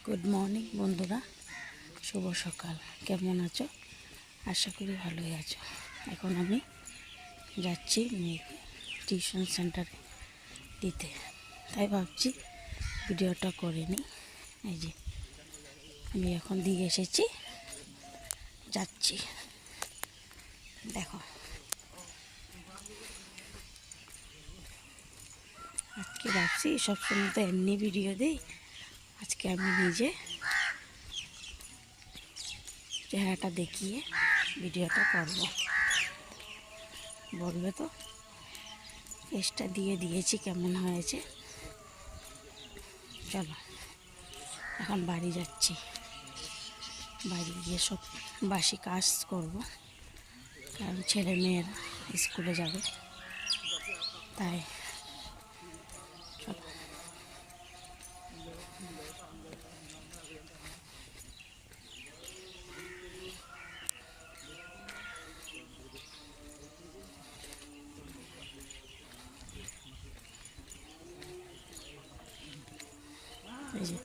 Good morning বন্ধুরা, শুভ সকাল। কেমন আছো? আশা করি ভালোই আছো। এখন আমি যাচ্ছি মেয়েকে টিউশন সেন্টারে দিতে, তাই ভাবছি ভিডিওটা করে নিই। এই যে আমি এখন দিয়ে এসেছি, যাচ্ছি। দেখো, আজকে ভাবছি সবসময় তো এমনি ভিডিও দিই, আজকে আমি নিজে চেহারাটা দেখিয়ে ভিডিওটা করব। বলবে তো ফেসটা দিয়েছি কেমন হয়েছে। চলো এখন বাড়ি যাচ্ছি, বাড়ি গিয়ে সব বাসি কাজ করব, কারণ ছেলে মেয়েরা স্কুলে যাবে। তাই চলো। এই যে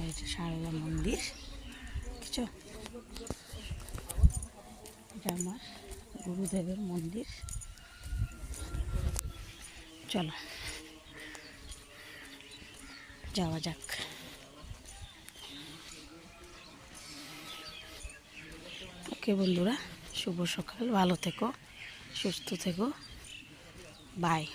এটা সারদা মন্দির, বুঝছো? এটা আমার গুরুদেবের মন্দির। চলো যাওয়া যাক। ওকে বন্ধুরা, শুভ সকাল, ভালো থেকো, সুস্থ থেকো, বাই।